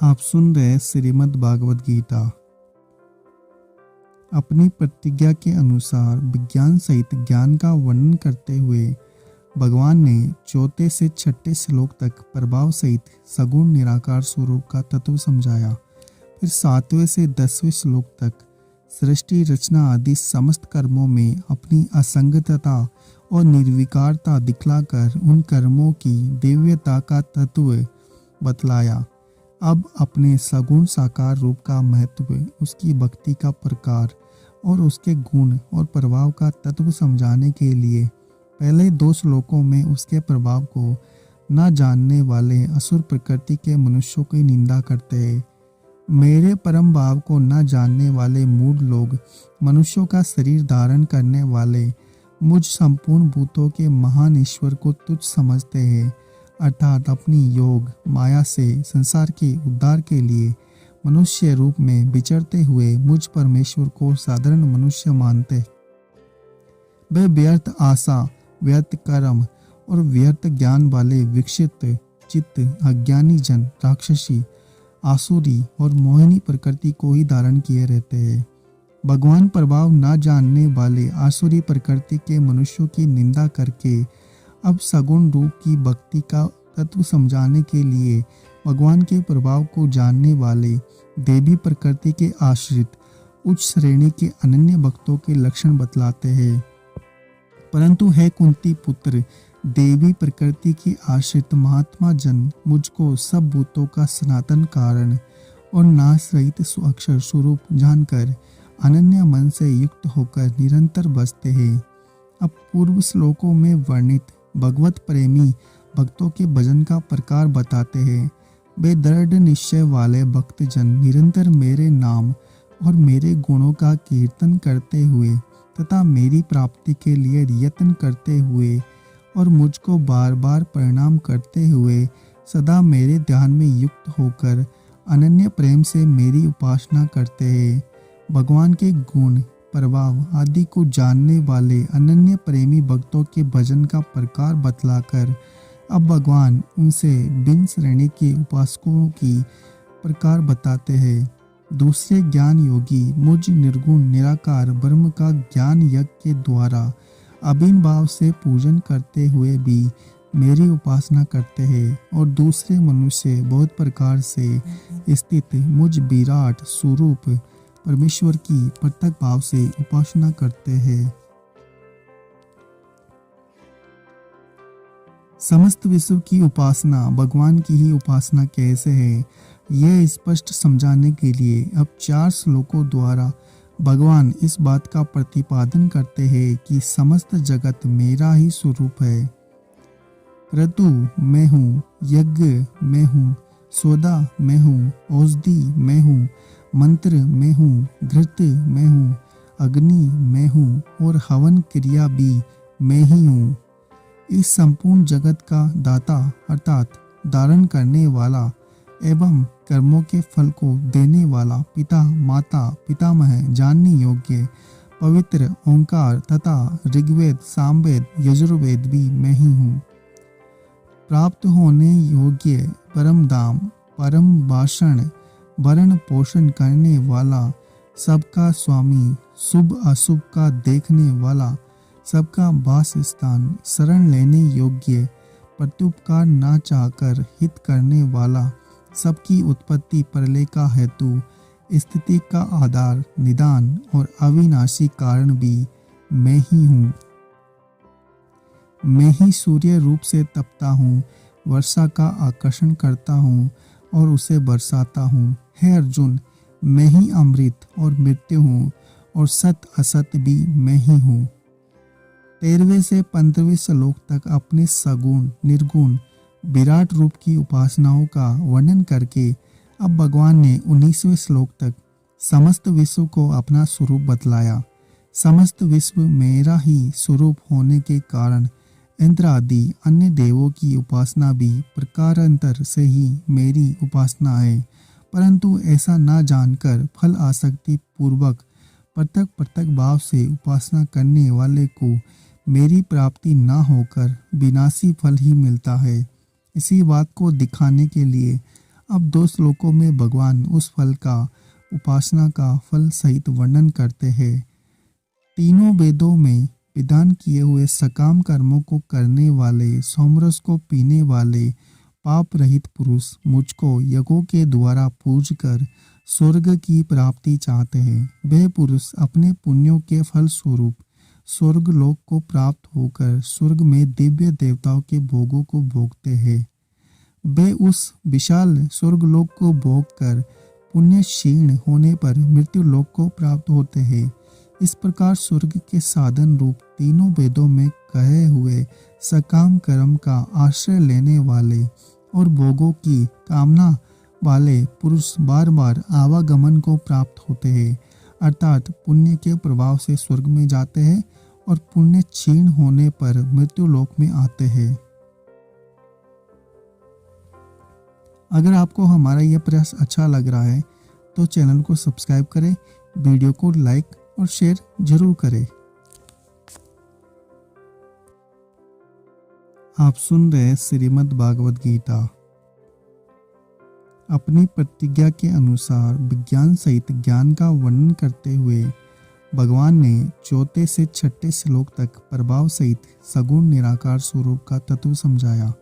आप सुन रहे श्रीमद् भागवत गीता। अपनी प्रतिज्ञा के अनुसार विज्ञान सहित ज्ञान का वर्णन करते हुए भगवान ने चौथे से छठे श्लोक तक प्रभाव सहित सगुण निराकार स्वरूप का तत्व समझाया। फिर 7वें से 10वें श्लोक तक सृष्टि रचना आदि समस्त कर्मों में अपनी असंगतता और निर्विकारता दिखलाकर उन कर्मों की दिव्यता का तत्व बतलाया। अब अपने सगुण साकार रूप का महत्व, उसकी भक्ति का प्रकार और उसके गुण और प्रभाव का तत्व समझाने के लिए पहले 2 श्लोकों में उसके प्रभाव को न जानने वाले असुर प्रकृति के मनुष्यों की निंदा करते हैं। मेरे परम भाव को न जानने वाले मूढ़ लोग मनुष्यों का शरीर धारण करने वाले मुझ संपूर्ण भूतों के महान ईश्वर को तुच्छ समझते हैं, अर्थात अपनी योग माया से संसार के उद्धार के लिए मनुष्य रूप में विचरते हुए मुझ परमेश्वर को साधारण मनुष्य मानते। वे व्यर्थ आशा, व्यर्थ कर्म और व्यर्थ ज्ञान वाले विकसित चित्त अज्ञानी जन राक्षसी, आसुरी और मोहिनी प्रकृति को ही धारण किए रहते हैं। भगवान प्रभाव न जानने वाले आसुरी प्रकृति के मनुष्यों की निंदा करके अब सगुण रूप की भक्ति का तत्व समझाने के लिए भगवान के प्रभाव को जानने वाले देवी प्रकृति के आश्रित उच्च श्रेणी के अनन्य भक्तों के लक्षण बतलाते हैं। परंतु है कुंती पुत्र, देवी प्रकृति के आश्रित महात्मा जन मुझको सब भूतों का सनातन कारण और नाश रहित अक्षर स्वरूप जानकर अनन्य मन से युक्त होकर निरंतर बसते हैं। अब पूर्व श्लोकों में वर्णित भगवत प्रेमी भक्तों के भजन का प्रकार बताते हैं। वे दृढ़ निश्चय वाले भक्तजन निरंतर मेरे नाम और मेरे गुणों का कीर्तन करते हुए तथा मेरी प्राप्ति के लिए यत्न करते हुए और मुझको बार बार प्रणाम करते हुए सदा मेरे ध्यान में युक्त होकर अनन्य प्रेम से मेरी उपासना करते हैं। भगवान के गुण प्रभाव आदि को जानने वाले अनन्य प्रेमी भक्तों के भजन का प्रकार बतलाकर अब भगवान उनसे बिन श्रेणी के उपासकों की प्रकार बताते हैं। दूसरे ज्ञान योगी मुझ निर्गुण निराकार ब्रह्म का ज्ञान यज्ञ के द्वारा अभिन्न भाव से पूजन करते हुए भी मेरी उपासना करते हैं, और दूसरे मनुष्य बहुत प्रकार से स्थित मुझ विराट स्वरूप परमेश्वर की पृथक भाव से उपासना करते हैं। समस्त विश्व की उपासना भगवान की ही उपासना कैसे है, यह स्पष्ट समझाने के लिए अब 4 श्लोकों द्वारा भगवान इस बात का प्रतिपादन करते हैं कि समस्त जगत मेरा ही स्वरूप है। क्रतु मैं हूँ, यज्ञ मैं हूँ, सौदा मैं हूँ, औषधि मैं हूँ, मंत्र मैं हूँ, घृत मैं हूँ, अग्नि मैं हूँ और हवन क्रिया भी मैं ही हूँ। इस संपूर्ण जगत का दाता अर्थात धारण करने वाला एवं कर्मों के फल को देने वाला पिता माता पितामह जानने योग्य पवित्र ओंकार तथा ऋग्वेद सामवेद यजुर्वेद भी मैं ही हूँ। प्राप्त होने योग्य परम धाम परम भाषण भरण पोषण करने वाला सबका स्वामी शुभ अशुभ का देखने वाला सबका वास स्थान शरण लेने योग्य प्रत्युपकार न चाहकर हित करने वाला सबकी उत्पत्ति प्रलय का हेतु स्थिति का आधार निदान और अविनाशी कारण भी मैं ही हूँ। मैं ही सूर्य रूप से तपता हूँ, वर्षा का आकर्षण करता हूँ और उसे बरसाता हूँ। हे अर्जुन, मैं ही अमृत और मृत्यु हूँ और सत असत भी मैं ही हूँ। 13वें से 15वें श्लोक तक अपने सगुण निर्गुण विराट रूप की उपासनाओं का वर्णन करके अब भगवान ने 19वें श्लोक तक समस्त विश्व को अपना स्वरूप बतलाया। समस्त विश्व मेरा ही स्वरूप होने के कारण इंद्र आदि अन्य देवों की उपासना भी प्रकारांतर से ही मेरी उपासना है, परंतु ऐसा न जानकर फल आसक्ति पूर्वक पृथक पृथक भाव से उपासना करने वाले को मेरी प्राप्ति न होकर विनाशी फल ही मिलता है। इसी बात को दिखाने के लिए अब 2 श्लोकों में भगवान उस फल का, उपासना का फल सहित वर्णन करते हैं। तीनों वेदों में विधान किए हुए सकाम कर्मों को करने वाले, सोमरस को पीने वाले पाप रहित पुरुष मुझको यज्ञों के द्वारा पूज कर स्वर्ग की प्राप्ति चाहते हैं। वे पुरुष अपने पुण्यों के फल स्वरूप स्वर्ग लोक को प्राप्त होकर स्वर्ग में दिव्य देवताओं के भोगों को भोगते हैं। वे उस विशाल स्वर्ग लोक को भोग कर पुण्य क्षीण होने पर मृत्यु लोक को प्राप्त होते हैं। इस प्रकार स्वर्ग के साधन रूप तीनों वेदों में कहे हुए सकाम कर्म का आश्रय लेने वाले और भोगों की कामना वाले पुरुष बार बार आवागमन को प्राप्त होते हैं, अर्थात पुण्य के प्रभाव से स्वर्ग में जाते हैं और पुण्य क्षीण होने पर मृत्यु लोक में आते हैं। अगर आपको हमारा यह प्रयास अच्छा लग रहा है तो चैनल को सब्सक्राइब करें, वीडियो को लाइक और शेयर जरूर करें। आप सुन रहे श्रीमद् भागवत गीता। अपनी प्रतिज्ञा के अनुसार विज्ञान सहित ज्ञान का वर्णन करते हुए भगवान ने 4 से 6 श्लोक तक प्रभाव सहित सगुण निराकार स्वरूप का तत्व समझाया।